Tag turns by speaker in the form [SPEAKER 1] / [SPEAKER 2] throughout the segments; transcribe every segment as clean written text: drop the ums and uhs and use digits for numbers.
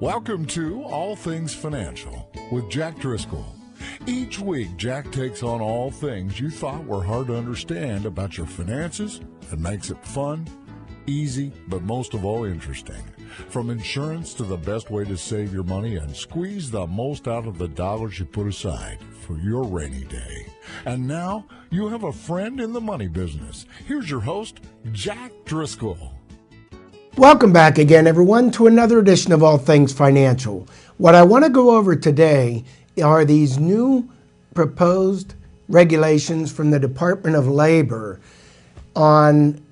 [SPEAKER 1] Welcome to All Things Financial with Jack Driscoll. Each week, Jack takes on all things you thought were hard to understand about your finances and makes it fun, easy, but most of all interesting. From insurance to the best way to save your money and squeeze the most out of the dollars you put aside for your rainy day. And now, you have a friend in the money business. Here's your host, Jack Driscoll.
[SPEAKER 2] Welcome back again, everyone, to another edition of All Things Financial. What I want to go over today are these new proposed regulations from the Department of Labor on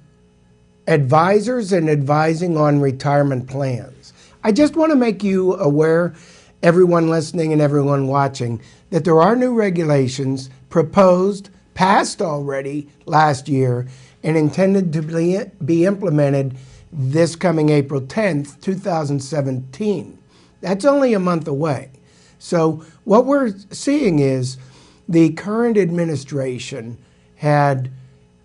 [SPEAKER 2] advisors and advising on retirement plans. I just want to make you aware, everyone listening and everyone watching, that there are new regulations proposed, passed already last year, and intended to be implemented this coming April 10th, 2017. That's only a month away. So what we're seeing is the current administration had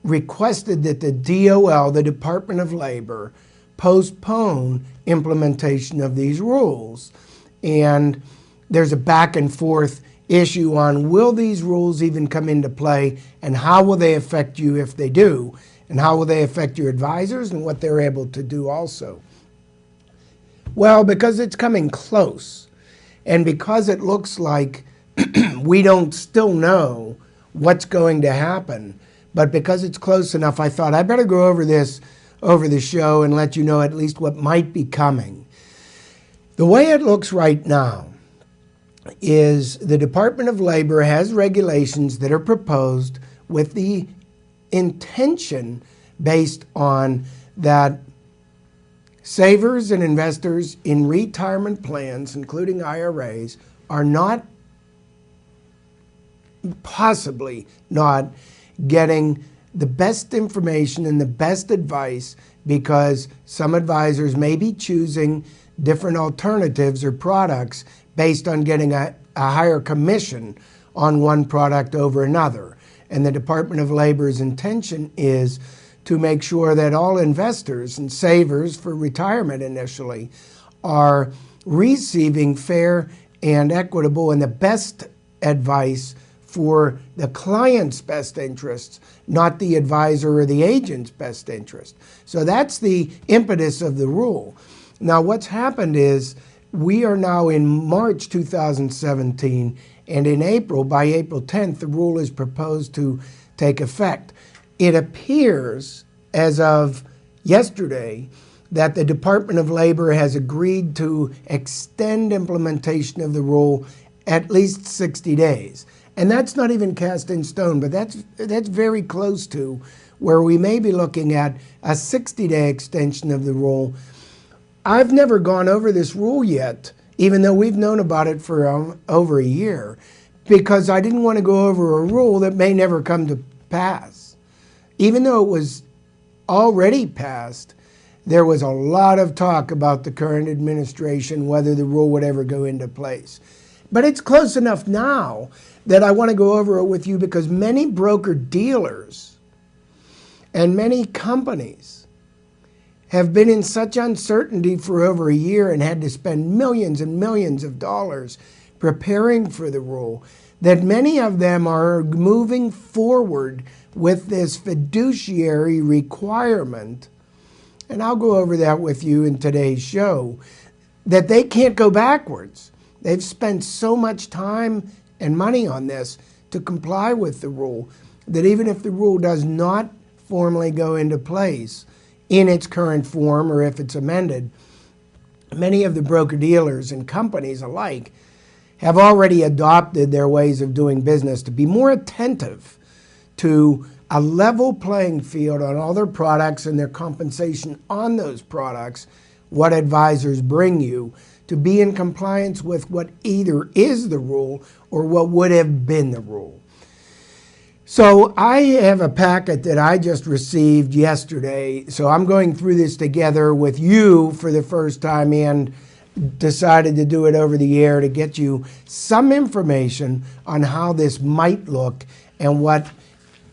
[SPEAKER 2] requested that the DOL, the Department of Labor, postpone implementation of these rules. And there's a back and forth issue on will these rules even come into play and how will they affect you if they do? And how will they affect your advisors and what they're able to do also? Well, because it's coming close and because it looks like we don't still know what's going to happen, but because it's close enough, I thought I better go over this over the show and let you know at least what might be coming. The way it looks right now is the Department of Labor has regulations that are proposed with the intention based on that savers and investors in retirement plans, including IRAs, are possibly not getting the best information and the best advice because some advisors may be choosing different alternatives or products based on getting a higher commission on one product over another. And the Department of Labor's intention is to make sure that all investors and savers for retirement initially are receiving fair and equitable and the best advice for the client's best interests, not the advisor or the agent's best interest. So that's the impetus of the rule. Now, what's happened is we are now in March 2017, and in April, by April 10th, the rule is proposed to take effect. It appears, as of yesterday, that the Department of Labor has agreed to extend implementation of the rule at least 60 days. And that's not even cast in stone, but that's very close to where we may be looking at a 60-day extension of the rule. I've never gone over this rule yet, even though we've known about it for over a year, because I didn't want to go over a rule that may never come to pass. Even though it was already passed, there was a lot of talk about the current administration, whether the rule would ever go into place. But it's close enough now that I want to go over it with you because many broker-dealers and many companies have been in such uncertainty for over a year and had to spend millions and millions of dollars preparing for the rule that many of them are moving forward with this fiduciary requirement, and I'll go over that with you in today's show, that they can't go backwards. They've spent so much time and money on this to comply with the rule that even if the rule does not formally go into place in its current form or if it's amended, many of the broker-dealers and companies alike have already adopted their ways of doing business to be more attentive to a level playing field on all their products and their compensation on those products, what advisors bring you, to be in compliance with what either is the rule or what would have been the rule. So I have a packet that I just received yesterday, so I'm going through this together with you for the first time and decided to do it over the air to get you some information on how this might look and what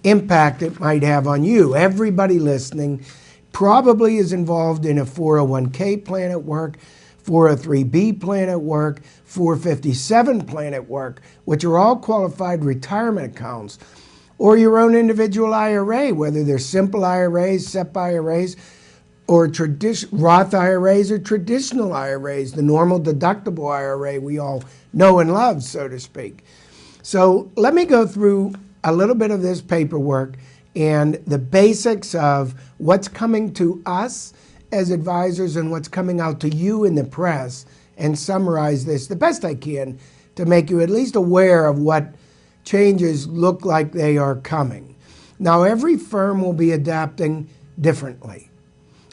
[SPEAKER 2] impact it might have on you. Everybody listening probably is involved in a 401k plan at work, 403B plan at work, 457 plan at work, which are all qualified retirement accounts, or your own individual IRA, whether they're simple IRAs, SEP IRAs, or Roth IRAs or traditional IRAs, the normal deductible IRA we all know and love, so to speak. So let me go through a little bit of this paperwork and the basics of what's coming to us as advisors and what's coming out to you in the press, and summarize this the best I can to make you at least aware of what changes look like they are coming. Now, every firm will be adapting differently,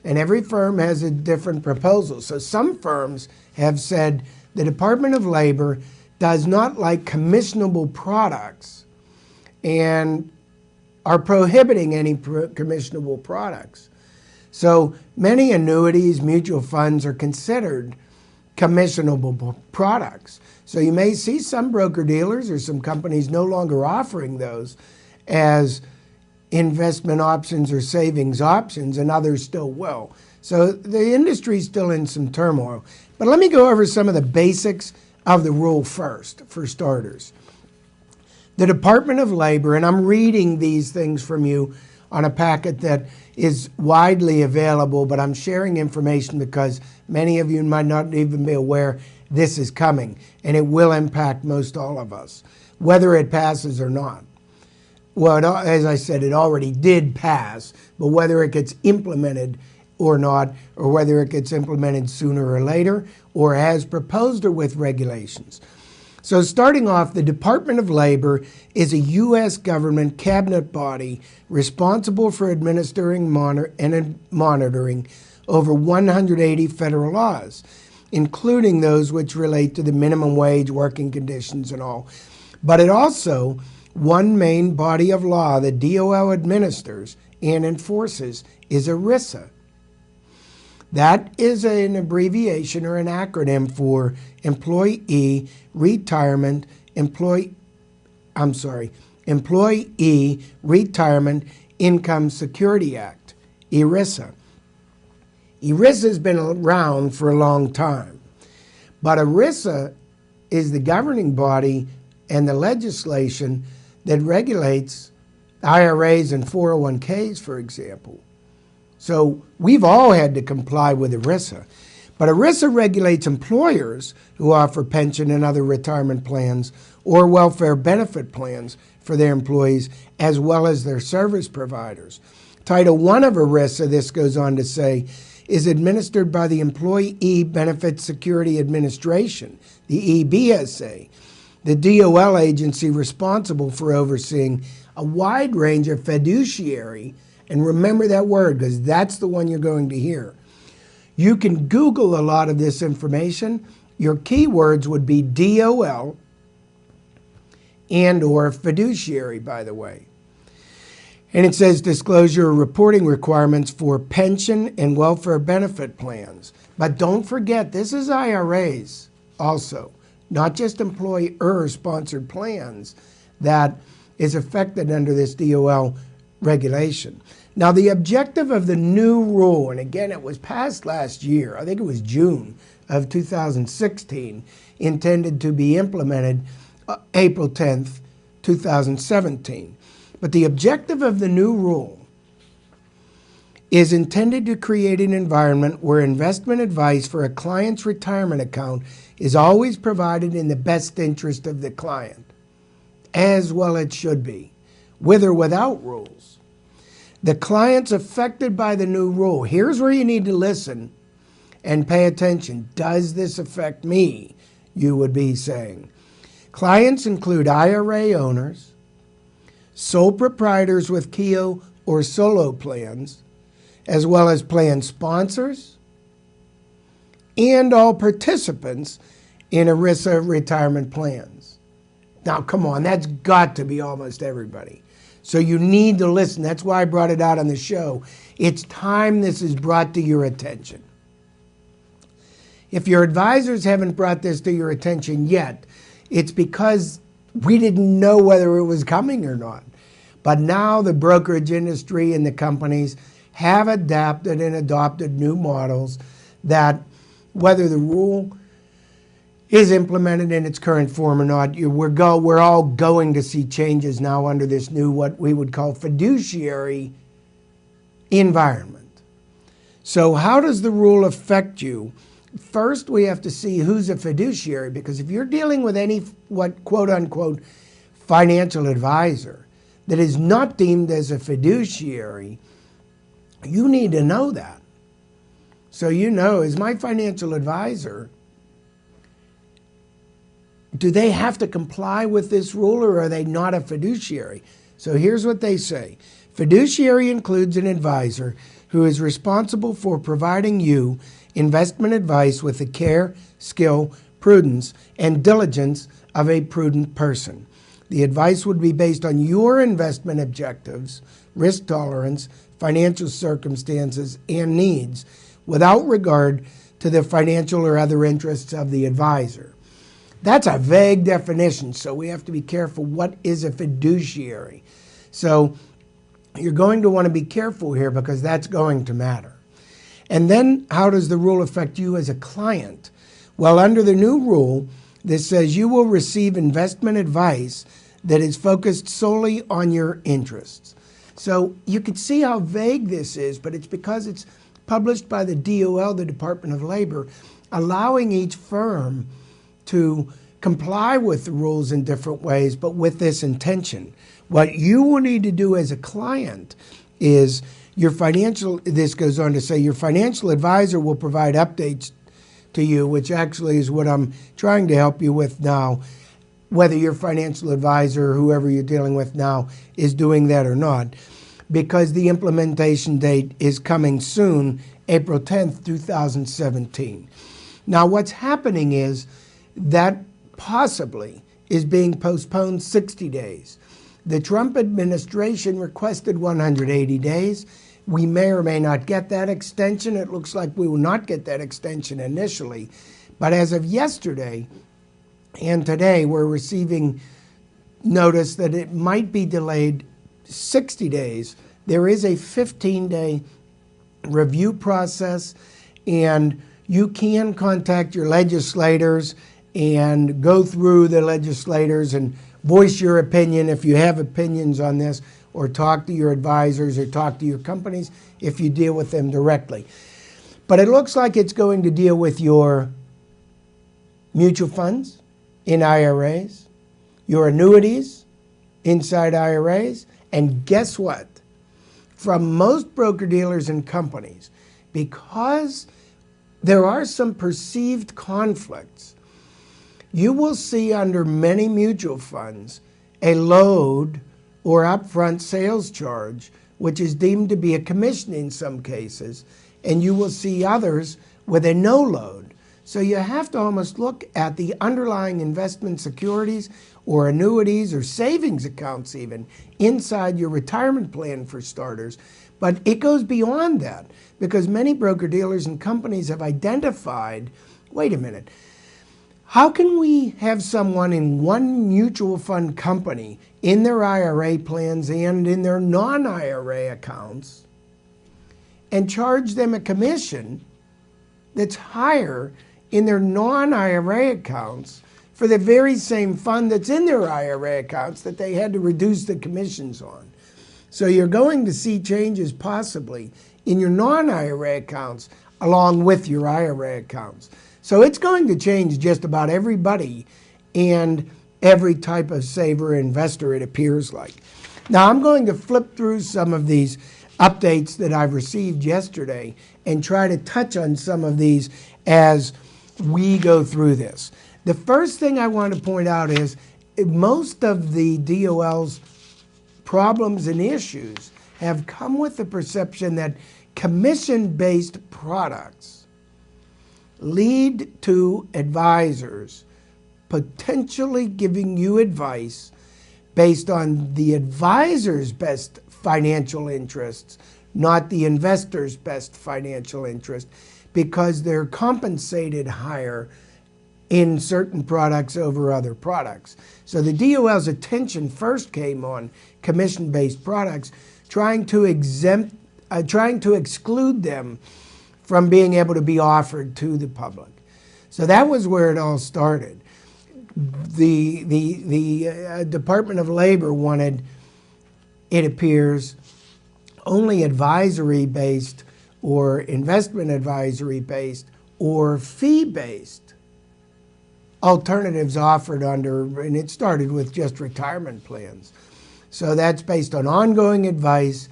[SPEAKER 2] and every firm has a different proposal. So some firms have said the Department of Labor does not like commissionable products and are prohibiting any commissionable products. So many annuities, mutual funds are considered commissionable products. So you may see some broker-dealers or some companies no longer offering those as investment options or savings options, and others still will. So the industry is still in some turmoil. But let me go over some of the basics of the rule first, for starters. The Department of Labor, and I'm reading these things from you on a packet that is widely available, but I'm sharing information because many of you might not even be aware this is coming, and it will impact most all of us, whether it passes or not. Well, as I said, it already did pass, but whether it gets implemented or not, or whether it gets implemented sooner or later, or as proposed or with regulations. So starting off, the Department of Labor is a U.S. government cabinet body responsible for administering and monitoring over 180 federal laws, including those which relate to the minimum wage, working conditions, and all. But it also, one main body of law that DOL administers and enforces is ERISA. That is an abbreviation or an acronym for Employee Retirement Income Security Act, ERISA. ERISA has been around for a long time, but ERISA is the governing body and the legislation that regulates IRAs and 401ks, for example. So we've all had to comply with ERISA. But ERISA regulates employers who offer pension and other retirement plans or welfare benefit plans for their employees, as well as their service providers. Title I of ERISA, this goes on to say, is administered by the Employee Benefit Security Administration, the EBSA, the DOL agency responsible for overseeing a wide range of fiduciary, and remember that word because that's the one you're going to hear. You can Google a lot of this information. Your keywords would be DOL and or fiduciary, by the way. And it says disclosure reporting requirements for pension and welfare benefit plans. But don't forget, this is IRAs also, not just employer-sponsored plans that is affected under this DOL regulation. Now, the objective of the new rule, and again, it was passed last year, I think it was June of 2016, intended to be implemented April 10th, 2017. But the objective of the new rule is intended to create an environment where investment advice for a client's retirement account is always provided in the best interest of the client, as well it should be, with or without rules. The clients affected by the new rule, here's where you need to listen and pay attention. Does this affect me? You would be saying. Clients include IRA owners, sole proprietors with Keogh or solo plans, as well as plan sponsors, and all participants in ERISA retirement plans. Now, come on, that's got to be almost everybody. So you need to listen. That's why I brought it out on the show. It's time this is brought to your attention. If your advisors haven't brought this to your attention yet, it's because we didn't know whether it was coming or not. But now the brokerage industry and the companies have adapted and adopted new models that whether the rule is implemented in its current form or not, we're all going to see changes now under this new, what we would call, fiduciary environment. So how does the rule affect you? First, we have to see who's a fiduciary, because if you're dealing with any, what quote unquote, financial advisor that is not deemed as a fiduciary, you need to know that. So you know, is my financial advisor, do they have to comply with this rule, or are they not a fiduciary? So here's what they say. Fiduciary includes an advisor who is responsible for providing you investment advice with the care, skill, prudence, and diligence of a prudent person. The advice would be based on your investment objectives, risk tolerance, financial circumstances, and needs, without regard to the financial or other interests of the advisor. That's a vague definition, so we have to be careful. What is a fiduciary? So you're going to want to be careful here, because that's going to matter. And then how does the rule affect you as a client? Well, under the new rule, this says you will receive investment advice that is focused solely on your interests. So you can see how vague this is, but it's because it's published by the DOL, the Department of Labor, allowing each firm to comply with the rules in different ways, but with this intention. What you will need to do as a client is this goes on to say, your financial advisor will provide updates to you, which actually is what I'm trying to help you with now, whether your financial advisor, whoever you're dealing with now, is doing that or not, because the implementation date is coming soon, April 10th, 2017. Now, what's happening is that possibly is being postponed 60 days. The Trump administration requested 180 days. We may or may not get that extension. It looks like we will not get that extension initially. But as of yesterday and today, we're receiving notice that it might be delayed 60 days. There is a 15-day review process, and you can contact your legislators and go through the legislators and voice your opinion if you have opinions on this, or talk to your advisors or talk to your companies if you deal with them directly. But it looks like it's going to deal with your mutual funds in IRAs, your annuities inside IRAs, and guess what? From most broker-dealers and companies, because there are some perceived conflicts, you will see under many mutual funds a load or upfront sales charge, which is deemed to be a commission in some cases, and you will see others with a no load. So you have to almost look at the underlying investment securities or annuities or savings accounts even inside your retirement plan, for starters. But it goes beyond that, because many broker-dealers and companies have identified, wait a minute, how can we have someone in one mutual fund company in their IRA plans and in their non-IRA accounts and charge them a commission that's higher in their non-IRA accounts for the very same fund that's in their IRA accounts that they had to reduce the commissions on? So you're going to see changes possibly in your non-IRA accounts along with your IRA accounts. So it's going to change just about everybody and every type of saver investor, it appears like. Now, I'm going to flip through some of these updates that I've received yesterday and try to touch on some of these as we go through this. The first thing I want to point out is most of the DOL's problems and issues have come with the perception that commission-based products lead to advisors potentially giving you advice based on the advisor's best financial interests, not the investor's best financial interest, because they're compensated higher in certain products over other products. So the DOL's attention first came on commission-based products, trying to exclude them from being able to be offered to the public. So that was where it all started. The Department of Labor wanted, it appears, only advisory-based or investment advisory-based or fee-based alternatives offered under, and it started with just retirement plans. So that's based on ongoing advice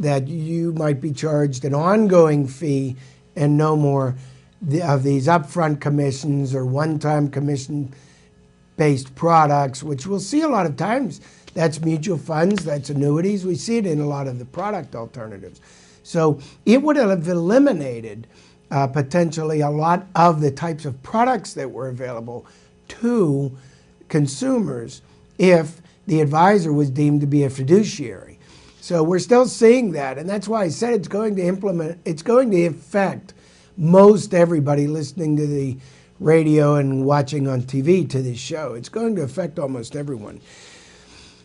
[SPEAKER 2] that you might be charged an ongoing fee and no more of these upfront commissions or one-time commission-based products, which we'll see a lot of times. That's mutual funds, that's annuities. We see it in a lot of the product alternatives. So it would have eliminated potentially a lot of the types of products that were available to consumers if the advisor was deemed to be a fiduciary. So we're still seeing that, and that's why I said it's going to affect most everybody listening to the radio and watching on TV to this show. It's going to affect almost everyone.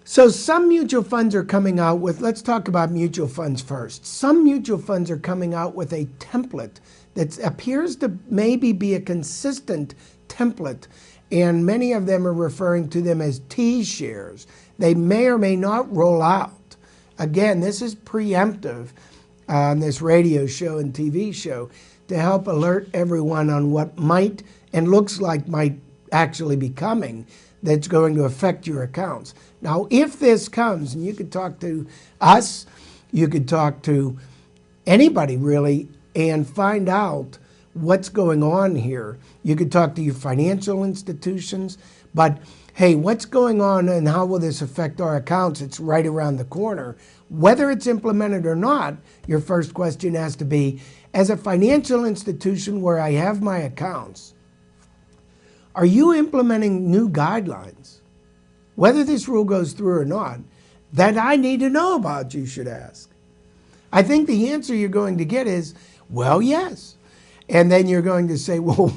[SPEAKER 2] So some mutual funds are coming out with, let's talk about mutual funds first. Some mutual funds are coming out with a template that appears to maybe be a consistent template, and many of them are referring to them as T-shares. They may or may not roll out. Again, this is preemptive on this radio show and TV show to help alert everyone on what might and looks like might actually be coming that's going to affect your accounts. Now, if this comes, and you could talk to us, you could talk to anybody really, and find out what's going on here. You could talk to your financial institutions, but hey, what's going on and how will this affect our accounts? It's right around the corner. Whether it's implemented or not, your first question has to be, as a financial institution where I have my accounts, are you implementing new guidelines? Whether this rule goes through or not, that I need to know about, you should ask. I think the answer you're going to get is, well, yes. And then you're going to say, well,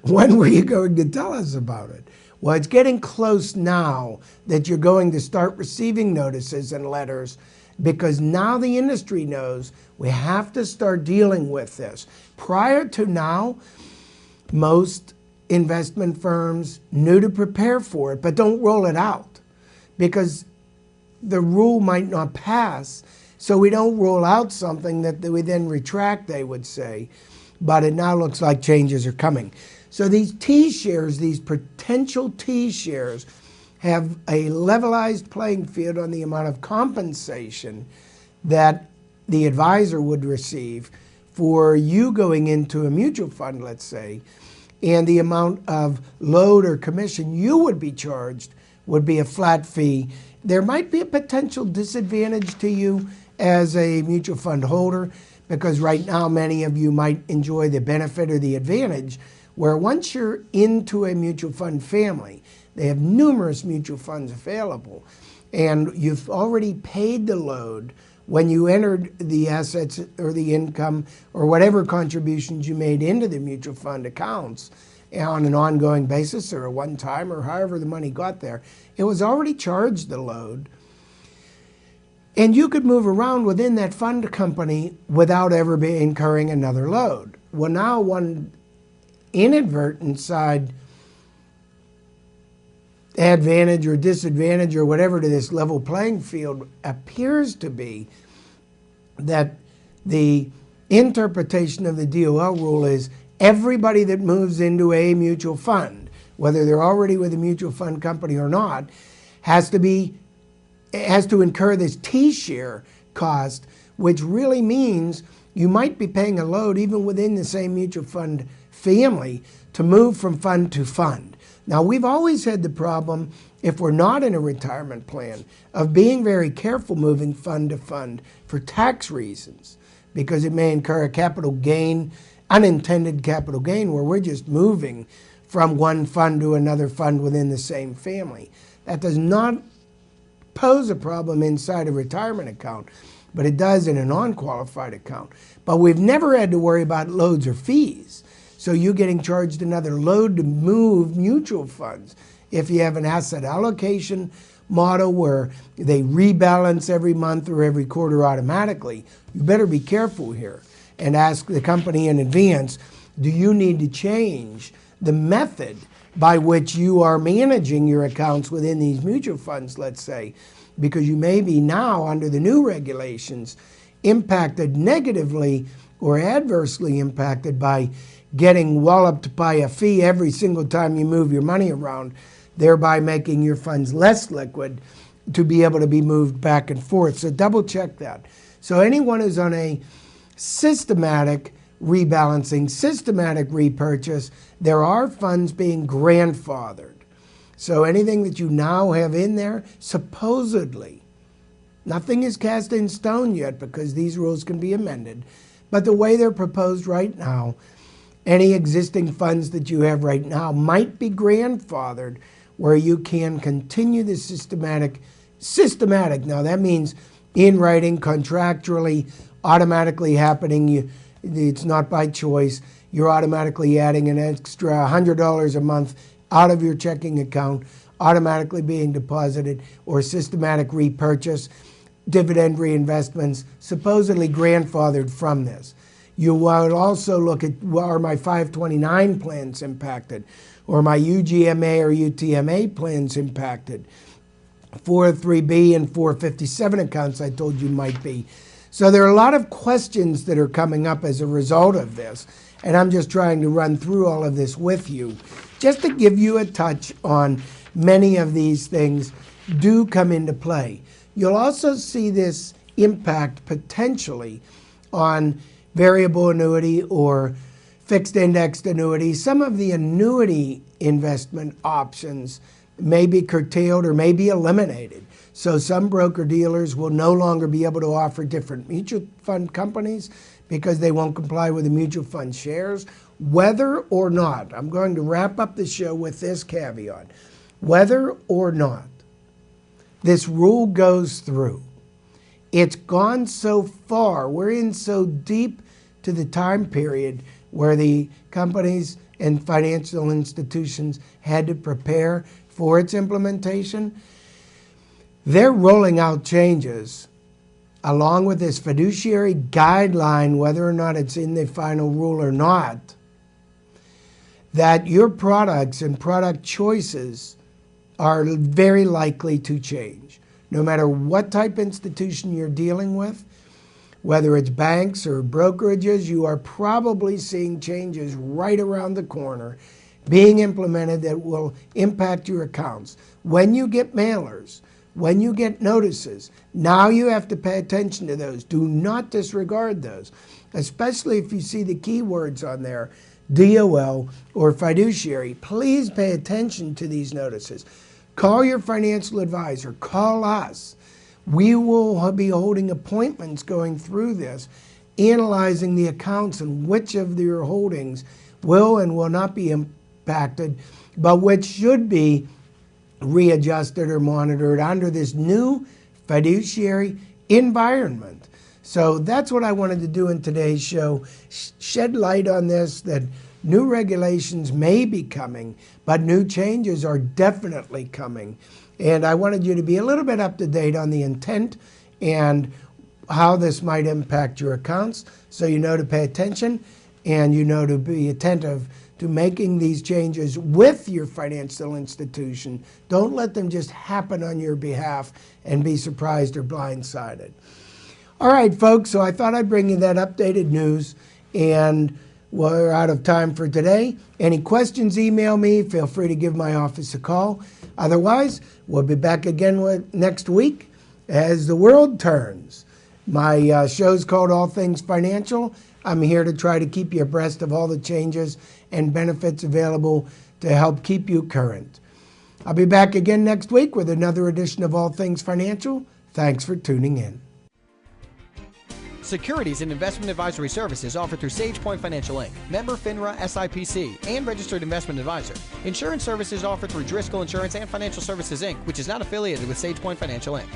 [SPEAKER 2] when were you going to tell us about it? Well, it's getting close now that you're going to start receiving notices and letters, because now the industry knows we have to start dealing with this. Prior to now, most investment firms knew to prepare for it, but don't roll it out because the rule might not pass. So we don't roll out something that we then retract, they would say. But it now looks like changes are coming. So these T-shares, these potential T-shares, have a levelized playing field on the amount of compensation that the advisor would receive for you going into a mutual fund, let's say, and the amount of load or commission you would be charged would be a flat fee. There might be a potential disadvantage to you as a mutual fund holder, because right now many of you might enjoy the benefit or the advantage where once you're into a mutual fund family, they have numerous mutual funds available, and you've already paid the load when you entered the assets or the income or whatever contributions you made into the mutual fund accounts on an ongoing basis or a one-time or however the money got there. It was already charged the load, and you could move around within that fund company without ever incurring another load. Well, now one inadvertent side advantage or disadvantage or whatever to this level playing field appears to be that the interpretation of the DOL rule is everybody that moves into a mutual fund, whether they're already with a mutual fund company or not, has to incur this T-share cost, which really means you might be paying a load even within the same mutual fund family to move from fund to fund. Now, we've always had the problem, if we're not in a retirement plan, of being very careful moving fund to fund for tax reasons, because it may incur a capital gain, unintended capital gain, where we're just moving from one fund to another fund within the same family. That does not pose a problem inside a retirement account, but it does in a non-qualified account. But we've never had to worry about loads or fees. So you're getting charged another load to move mutual funds. If you have an asset allocation model where they rebalance every month or every quarter automatically, you better be careful here. and ask the company in advance, do you need to change the method by which you are managing your accounts within these mutual funds, let's say, because you may be now, under the new regulations, impacted negatively or adversely impacted by getting walloped by a fee every single time you move your money around, thereby making your funds less liquid to be able to be moved back and forth. So double check that. So anyone who's on a systematic rebalancing, systematic repurchase, there are funds being grandfathered. So anything that you now have in there, supposedly, nothing is cast in stone yet because these rules can be amended, but the way they're proposed right now, any existing funds that you have right now might be grandfathered where you can continue the systematic, now that means in writing, contractually, automatically happening. It's not by choice. You're automatically adding an extra $100 a month out of your checking account, automatically being deposited, or systematic repurchase, dividend reinvestments, supposedly grandfathered from this. You would also look at, well, are my 529 plans impacted? Or my UGMA or UTMA plans impacted? 403B and 457 accounts I told you might be. So there are a lot of questions that are coming up as a result of this, and I'm just trying to run through all of this with you, just to give you a touch on many of these things do come into play. You'll also see this impact potentially on variable annuity or fixed indexed annuity. Some of the annuity investment options may be curtailed or may be eliminated. So some broker-dealers will no longer be able to offer different mutual fund companies because they won't comply with the mutual fund shares. Whether or not, I'm going to wrap up the show with this caveat, whether or not this rule goes through, it's gone so far, we're in so deep to the time period where the companies and financial institutions had to prepare for its implementation. They're rolling out changes along with this fiduciary guideline, whether or not it's in the final rule or not, that your products and product choices are very likely to change. No matter what type of institution you're dealing with, whether it's banks or brokerages, you are probably seeing changes right around the corner being implemented that will impact your accounts. When you get mailers, when you get notices, now you have to pay attention to those. Do not disregard those, especially if you see the keywords on there, DOL or fiduciary. Please pay attention to these notices. Call your financial advisor. Call us. We will be holding appointments going through this, analyzing the accounts and which of your holdings will and will not be impacted, but which should be readjusted or monitored under this new fiduciary environment. So that's what I wanted to do in today's show, shed light on this, that new regulations may be coming, but new changes are definitely coming. And I wanted you to be a little bit up to date on the intent and how this might impact your accounts, so you know to pay attention and you know to be attentive to making these changes with your financial institution. Don't let them just happen on your behalf and be surprised or blindsided. All right, folks, so I thought I'd bring you that updated news, and we're out of time for today. Any questions, email me. Feel free to give my office a call. Otherwise, we'll be back again next week as the world turns. My show's called All Things Financial. I'm here to try to keep you abreast of all the changes and benefits available to help keep you current. I'll be back again next week with another edition of All Things Financial. Thanks for tuning in.
[SPEAKER 3] Securities and investment advisory services offered through SagePoint Financial Inc., member FINRA SIPC, and registered investment advisor. Insurance services offered through Driscoll Insurance and Financial Services Inc., which is not affiliated with SagePoint Financial Inc.